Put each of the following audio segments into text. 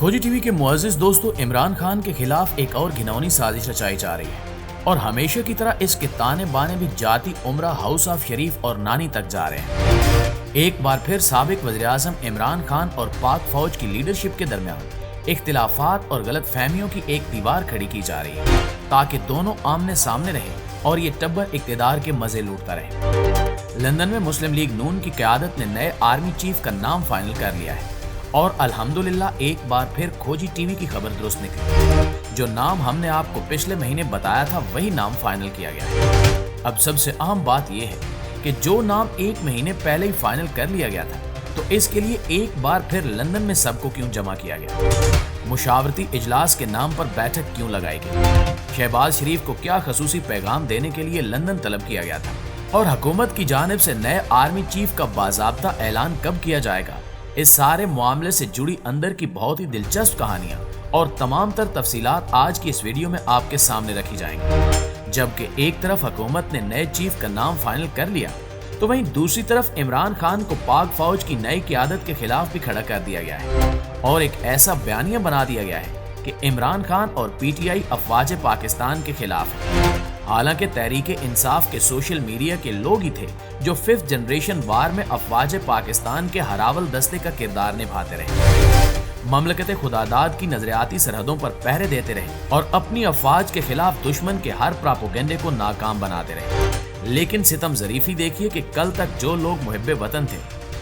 खोजी टीवी के मुअज़्ज़िज़ दोस्तों, इमरान खान के खिलाफ एक और घिनौनी साजिश रचाई जा रही है और हमेशा की तरह इसके ताने बाने भी जाती उम्रा हाउस ऑफ शरीफ और नानी तक जा रहे हैं। एक बार फिर साबिक वज़ीर-ए-आज़म इमरान खान और पाक फौज की लीडरशिप के दरमियान इख्तिलाफात और गलत फहमियों की एक दीवार खड़ी की जा रही है ताकि दोनों आमने सामने रहे और ये टब्बर इक़्तिदार के मजे लूटता रहे। लंदन में मुस्लिम लीग नून की क़यादत ने नए आर्मी चीफ का नाम फाइनल कर लिया है और अल्हम्दुलिल्लाह एक बार फिर खोजी टीवी की खबर दुरुस्त निकली। जो नाम हमने आपको पिछले महीने बताया था वही नाम फाइनल किया गया है। अब सबसे अहम बात यह है कि जो नाम एक महीने पहले ही फाइनल कर लिया गया था, तो इसके लिए एक बार फिर लंदन में सबको क्यों जमा किया गया? मुशावरती इजलास के नाम पर बैठक क्यों लगाई गई? शहबाज शरीफ को क्या खसूसी पैगाम देने के लिए लंदन तलब किया गया था? और हुकूमत की जानिब से नए आर्मी चीफ का बाज़ाब्ता ऐलान कब किया जाएगा? इस सारे मामले से जुड़ी अंदर की बहुत ही दिलचस्प कहानियां और तमाम तर तफसीलात आज की इस वीडियो में आपके सामने रखी जाएंगी। जबकि एक तरफ हुकूमत ने नए चीफ का नाम फाइनल कर लिया, तो वहीं दूसरी तरफ इमरान खान को पाक फौज की नई क़यादत के खिलाफ भी खड़ा कर दिया गया है और एक ऐसा बयानिया बना दिया गया है कि इमरान खान और पीटीआई अफवाज पाकिस्तान के खिलाफ है। हालांकि तहरीके इंसाफ के सोशल मीडिया के लोग ही थे जो 5th जनरेशन वार में अफवाज पाकिस्तान के हरावल दस्ते का किरदार निभाते रहे, ममलकत खुदादाद की नजरियाती सरहदों पर पहरे देते रहे और अपनी अफवाज के खिलाफ दुश्मन के हर प्रोपेगेंडे को नाकाम बनाते रहे। लेकिन सितम ज़रीफी देखिए कि कल तक जो लोग मुहिब्बे वतन थे,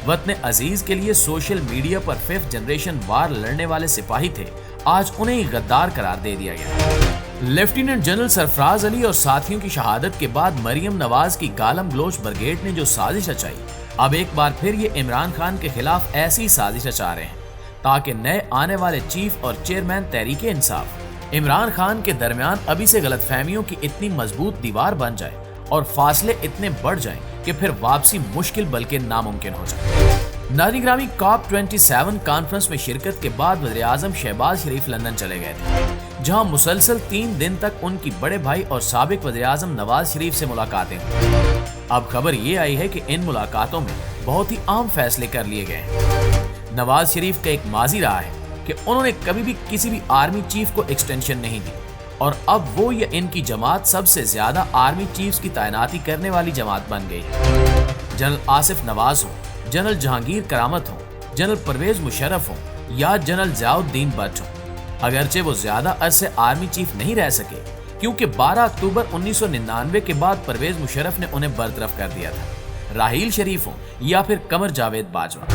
वतन अजीज के लिए सोशल मीडिया पर 5th जनरेशन वार लड़ने वाले सिपाही थे, आज उन्हें गद्दार करार दे दिया गया। लेफ्टिनेंट जनरल सरफराज अली और साथियों की शहादत के बाद मरियम नवाज की गालम गलोच ब्रिगेड ने जो साजिश रचाई, अब एक बार फिर ये इमरान खान के खिलाफ ऐसी साजिश रचा रहे हैं ताकि नए आने वाले चीफ और चेयरमैन तहरीके इंसाफ इमरान खान के दरमियान अभी से गलतफहमियों की इतनी मजबूत दीवार बन जाए और फासले इतने बढ़ जाएं कि फिर वापसी मुश्किल बल्कि नामुमकिन हो जाए। नाज़रीन, COP27 कॉन्फ्रेंस में शिरकत के बाद वज़ीर-ए-आज़म शहबाज शरीफ लंदन चले गए थे, जहां मुसलसल 3 दिन तक उनकी बड़े भाई और साबिक वज़ीर-ए-आज़म नवाज शरीफ से मुलाकातें हुई। अब खबर ये आई है कि इन मुलाकातों में बहुत ही अहम फैसले कर लिए गए हैं। नवाज शरीफ का एक माजी रहा है कि उन्होंने कभी भी किसी भी आर्मी चीफ को एक्सटेंशन नहीं दी और अब वो या इनकी जमात सबसे ज्यादा आर्मी चीफ्स की तैनाती करने वाली जमात बन गई है। जनरल आसिफ नवाज हो, जनरल जहांगीर करामत हो, जनरल परवेज मुशर्रफ हो या जनरल ज़ियाउद्दीन भट्ट हो, अगरचे वो ज्यादा अरसे आर्मी चीफ नहीं रह सके क्योंकि 12 अक्टूबर 1999 के बाद परवेज मुशर्रफ ने उन्हें बरतरफ कर दिया था। राहील शरीफ हो या फिर कमर जावेद बाजवा,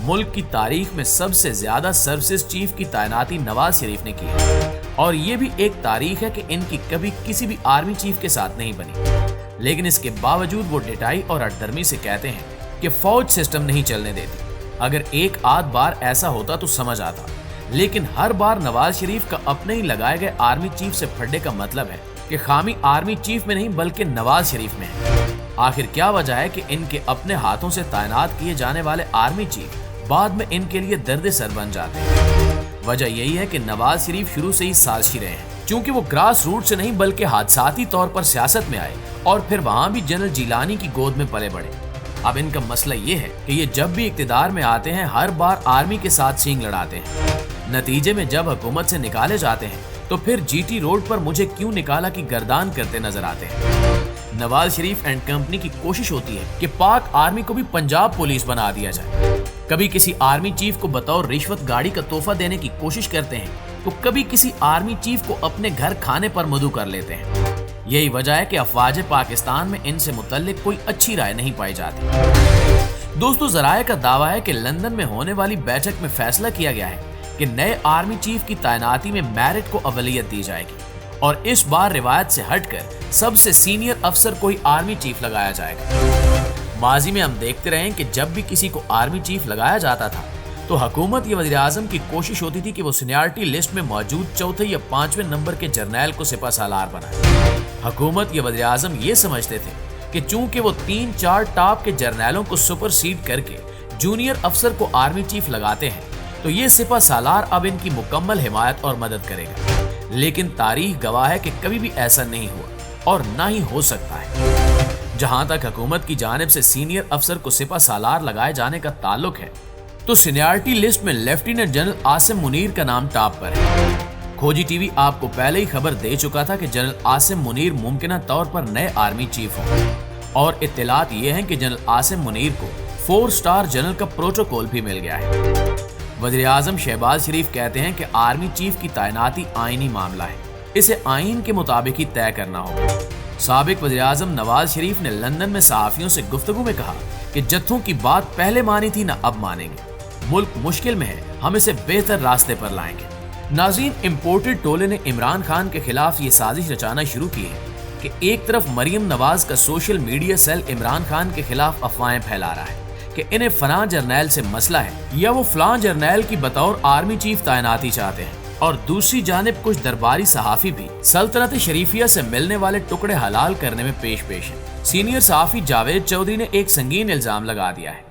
मुल्क की तारीख में सबसे ज्यादा सर्विसेज चीफ की तैनाती नवाज शरीफ ने की है और ये भी एक तारीख है कि इनकी कभी किसी भी आर्मी चीफ के साथ नहीं बनी। लेकिन इसके बावजूद वो डिटाई और अटदर्मी से कहते हैं कि फौज सिस्टम नहीं चलने देती। अगर एक आध बार ऐसा होता तो समझ आता, लेकिन हर बार नवाज शरीफ का अपने ही लगाए गए आर्मी चीफ से फटने का मतलब है कि खामी आर्मी चीफ में नहीं बल्कि नवाज शरीफ में है। आखिर क्या वजह है कि इनके अपने हाथों से तैनात किए जाने वाले आर्मी चीफ बाद में इनके लिए दर्द सर बन जाते हैं? वजह यही है कि नवाज शरीफ शुरू से ही साजिशी रहे हैं, क्योंकि वो ग्रास रूट से नहीं बल्कि हादसाती तौर पर सियासत में आए और फिर वहां भी जनरल जिलानी की गोद में पले बढ़े। अब इनका मसला ये है कि ये जब भी इक्तिदार में आते हैं हर बार आर्मी के साथ सींग लड़ाते हैं। नतीजे में जब हुकूमत से निकाले जाते हैं तो फिर जीटी रोड पर मुझे क्यों निकाला की गर्दान करते नजर आते हैं। नवाज शरीफ एंड कंपनी की कोशिश होती है कि पाक आर्मी को भी पंजाब पुलिस बना दिया जाए। कभी किसी आर्मी चीफ को बतौर रिश्वत गाड़ी का तोहफा देने की कोशिश करते हैं तो कभी किसी आर्मी चीफ को अपने घर खाने पर मदऊ कर लेते हैं। यही वजह है कि अफवाज पाकिस्तान में इनसे मुतल्लिक कोई अच्छी राय नहीं पाई जाती। दोस्तों, ज़राए का दावा है कि लंदन में होने वाली बैठक में फैसला किया गया है कि नए आर्मी चीफ की तैनाती में मेरिट को अवलियत दी जाएगी और इस बार रिवायत से हटकर सबसे सीनियर अफसर को ही आर्मी चीफ लगाया जाएगा। माजी में हम देखते रहे कि जब भी किसी को आर्मी चीफ लगाया जाता था तो हुकूमत या वज़ीर-ए-आज़म की कोशिश होती थी कि वो सीनियरिटी लिस्ट में मौजूद चौथे या 5वें नंबर के जर्नैल को सिपा सालार बनाए। हुकूमत या वज़ीर-ए-आज़म ये समझते थे कि चूंकि वो 3-4 टॉप के जर्नैलों को सुपरसीड करके जूनियर अफसर को आर्मी चीफ लगाते हैं तो ये सिपा सालार अब इनकी मुकम्मल हिमायत और मदद करेगा। लेकिन तारीख गवाह है कि कभी भी ऐसा नहीं हुआ और ना ही हो सकता है। जहां तक हुकूमत की जानिब से सीनियर अफसर को सिपा सालार लगाए जाने का ताल्लुक है तो सीनियरिटी लिस्ट में लेफ्टिनेंट जनरल आसिम मुनीर का नाम टॉप पर है। खोजी टीवी आपको पहले ही खबर दे चुका था कि जनरल आसिम मुनीर मुमकिना तौर पर नए आर्मी चीफ होंगे और इत्तलात ये हैं कि जनरल आसिम मुनीर को 4 स्टार जनरल का प्रोटोकॉल भी मिल गया है। वज़ीर आज़म शहबाज शरीफ कहते हैं कि आर्मी चीफ की तैनाती आईनी मामला है, इसे आईन के मुताबिक ही तय करना होगा। साबिक वज़ीर आज़म नवाज शरीफ ने लंदन में सहाफ़ियों से गुफ्तगू में कहा कि जत्थों की बात पहले मानी थी ना अब मानेंगे, मुल्क मुश्किल में है, हम इसे बेहतर रास्ते पर लाएंगे। नाज़रीन, इम्पोर्टेड टोले ने इमरान खान के खिलाफ ये साजिश रचाना शुरू की है कि एक तरफ मरियम नवाज का social media cell Imran Khan के खिलाफ अफवाहें फैला रहा है कि इन्हें फलां जर्नैल से मसला है या वो फलां जर्नैल की बतौर आर्मी चीफ तैनाती चाहते हैं, और दूसरी जानिब कुछ दरबारी सहाफ़ी भी सल्तनत शरीफिया से मिलने वाले टुकड़े हलाल करने में पेश है। सीनियर सहाफ़ी जावेद चौधरी ने एक संगीन इल्जाम लगा दिया है।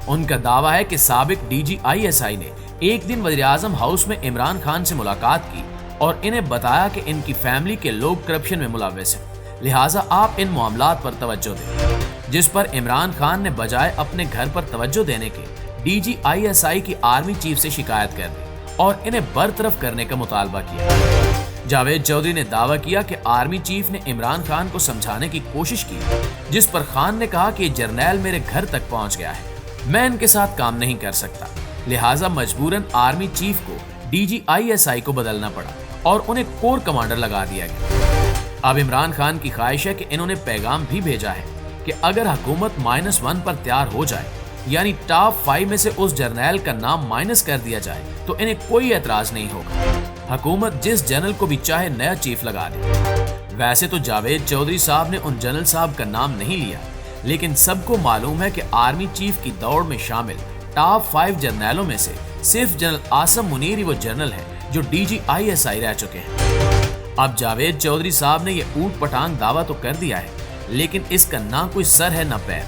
उनका दावा है कि साबिक DG ISI ने एक दिन वज़ीर आज़म हाउस में इमरान खान से मुलाकात की और इन्हें बताया कि इनकी फैमिली के लोग करप्शन में मुलव्वस हैं, लिहाजा आप इन मामलात पर तवज्जो दें। जिस पर इमरान खान ने बजाय अपने घर पर तवज्जो देने के DG ISI की आर्मी चीफ से शिकायत कर दी और इन्हें बरतरफ करने का मुतालबा किया। जावेद चौधरी ने दावा किया कि आर्मी चीफ ने इमरान खान को समझाने की कोशिश की, जिस पर खान ने कहा कि जर्नैल मेरे घर तक पहुंच गया है, मैं इनके साथ काम नहीं कर सकता, लिहाजा मजबूरन आर्मी चीफ को DG ISI को बदलना पड़ा और उन्हें कोर कमांडर लगा दिया गया। अब इमरान खान की ख्वाहिश है कि इन्होंने पैगाम भी भेजा है कि अगर हुकूमत -1 पर तैयार हो जाए, यानी टॉप 5 में से उस जर्नैल का नाम माइनस कर दिया जाए, तो इन्हें कोई एतराज नहीं होगा। हुकूमत जिस जनरल को भी चाहे नया चीफ लगा दे। वैसे तो जावेद चौधरी साहब ने उन जनरल साहब का नाम नहीं लिया, लेकिन सबको मालूम है कि आर्मी चीफ की दौड़ में शामिल टॉप 5 जर्नैलों में से सिर्फ जनरल आसिम मुनीर ही वो जनरल है जो DG ISI रह चुके हैं। अब जावेद चौधरी साहब ने ये ऊट पटांग दावा तो कर दिया है, लेकिन इसका ना कोई सर है ना पैर,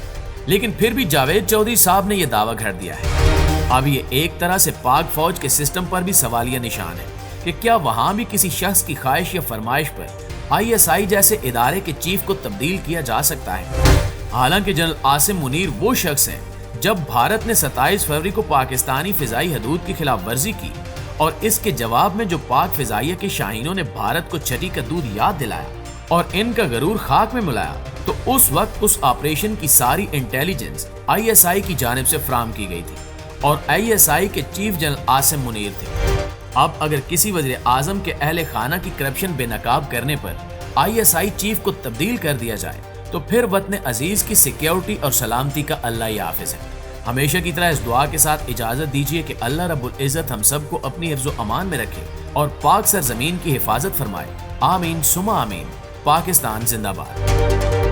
लेकिन फिर भी जावेद चौधरी साहब ने यह दावा कर दिया है। अब ये एक तरह से पाक फौज के सिस्टम पर भी सवालिया निशान है कि क्या वहां भी किसी शख्स की ख्वाहिश या फरमाइश पर ISI जैसे इदारे के चीफ को तब्दील किया जा सकता है। हालांकि जनरल आसिम मुनीर वो शख्स हैं जब भारत ने 27 फरवरी को पाकिस्तानी फिजाई हदूद की खिलाफ वर्जी की और इसके जवाब में जो पाक फिजाइया के शाहीनों ने भारत को छठी का दूध याद दिलाया और इनका गरूर खाक में मिलाया, तो उस वक्त उस ऑपरेशन की सारी इंटेलिजेंस ISI की जानिब से फराहम की गई थी और ISI के चीफ जनरल आसिम मुनीर थे। अब अगर किसी वज़ीर आज़म के अहले खाना की करप्शन बेनकाब करने पर ISI चीफ को तब्दील कर दिया जाए, तो फिर वतन अजीज की सिक्योरिटी और सलामती का अल्लाह ही हाफिज है। हमेशा की तरह इस दुआ के साथ इजाजत दीजिए कि अल्लाह रब्बुल इज़्ज़त हम सबको अपनी हिफ्ज़ व अमान में रखे और पाक सरजमीन की हिफाजत फरमाए। आमीन सुमा आमीन। पाकिस्तान जिंदाबाद।